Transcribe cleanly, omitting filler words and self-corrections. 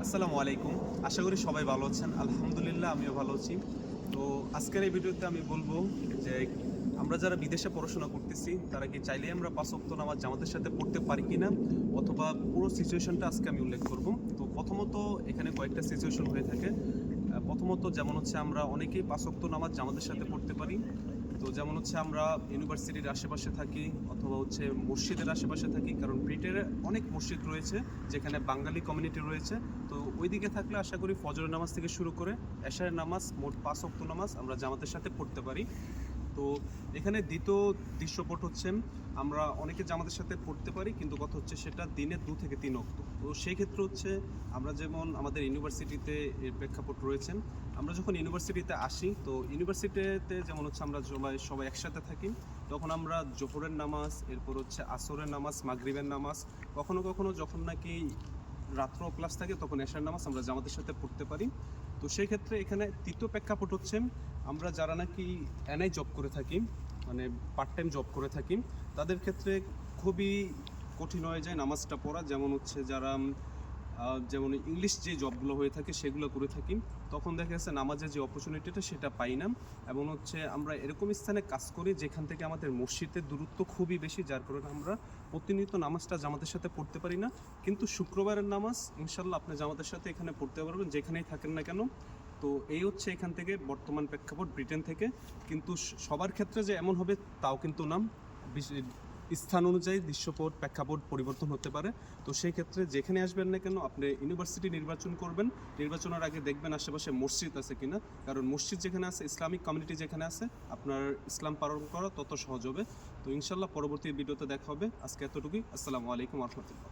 আসসালামু আলাইকুম। আশা করি সবাই ভালো আছেন। আলহামদুলিল্লাহ আমিও ভালো আছি। তো আজকের এই ভিডিওতে আমি বলবো যে আমরা যারা বিদেশে পড়াশোনা করতেছি তারা কি চাইলেই আমরা ৫ ওয়াক্ত নামাজ জামাতের সাথে পড়তে পারি কিনা, অথবা পুরো সিচুয়েশনটা আজকে আমি উল্লেখ করব। তো প্রথমত এখানে কয়েকটা সিচুয়েশন হয়ে থাকে। প্রথমত যেমন হচ্ছে আমরা অনেকেই ৫ ওয়াক্ত নামাজ জামাতের সাথে পড়তে পারি। তো যেমন হচ্ছে আমরা ইউনিভার্সিটির আশেপাশে থাকি অথবা হচ্ছে মসজিদের আশেপাশে থাকি, কারণ ব্রিটেনে অনেক মসজিদ রয়েছে যেখানে বাঙালি কমিউনিটি রয়েছে। তো ওইদিকে থাকলে আশা করি ফজরের নামাজ থেকে শুরু করে এশারের নামাজ, মোট ৫ ওয়াক্ত নামাজ আমরা জামাতের সাথে পড়তে পারি। তো এখানে দ্বিতীয় দৃশ্যপট হচ্ছে আমরা অনেকে জামাতের সাথে পড়তে পারি, কিন্তু কথা হচ্ছে সেটা দিনে ২ থেকে ৩ ওয়াক্ত। তো সেই ক্ষেত্রে হচ্ছে আমরা যেমন আমাদের ইউনিভার্সিটিতে এর প্রেক্ষাপট রয়েছেন, আমরা যখন ইউনিভার্সিটিতে আসি তো ইউনিভার্সিটিতে যেমন হচ্ছে আমরা সবাই একসাথে থাকি, তখন আমরা জোহরের নামাজ, এরপর হচ্ছে আসরের নামাজ, মাগরিবের নামাজ, কখনো কখনো যখন নাকি রাত্র ক্লাস থাকে তখন এশার নামাজ আমরা জামাতের সাথে পড়তে পারি। তো সেই ক্ষেত্রে এখানে তৃতীয় প্রেক্ষাপট হচ্ছে আমরা যারা নাকি এনআই জব করে থাকি, মানে পার্ট টাইম জব করে থাকি, তাদের ক্ষেত্রে খুবই কঠিন হয়ে যায় নামাজটা পড়া। যেমন হচ্ছে যারা যেমন ইংলিশ যে জবগুলো হয়ে থাকে সেগুলো করে থাকি, তখন দেখা যাচ্ছে নামাজের যে অপরচুনিটিটা সেটা পাই না। এবং হচ্ছে আমরা এরকম স্থানে কাজ করি যেখান থেকে আমাদের মসজিদের দূরত্ব খুবই বেশি, যার কারণে আমরা প্রতিনিয়ত নামাজটা জামাতের সাথে পড়তে পারি না। কিন্তু শুক্রবারের নামাজ ইনশাল্লাহ আপনি জামাতের সাথে এখানে পড়তে পারবেন যেখানেই থাকেন না কেন। তো এই হচ্ছে এখান থেকে বর্তমান প্রেক্ষাপট ব্রিটেন থেকে। কিন্তু সবার ক্ষেত্রে যে এমন হবে তাও কিন্তু না, স্থান অনুযায়ী দৃশ্যপট প্রেক্ষাপট পরিবর্তন হতে পারে। তো সেই ক্ষেত্রে যেখানে আসবেন না কেন আপনি ইউনিভার্সিটি নির্বাচন করবেন, নির্বাচনের আগে দেখবেন আশেপাশে মসজিদ আছে কিনা, কারণ মসজিদ যেখানে আছে, ইসলামিক কমিউনিটি যেখানে আছে, আপনার ইসলাম পালন করা তত সহজ হবে। তো ইনশাল্লাহ পরবর্তী ভিডিওতে দেখা হবে। আজকে এতটুকুই। আসসালামু আলাইকুম ওয়া রাহমাতুল্লাহ।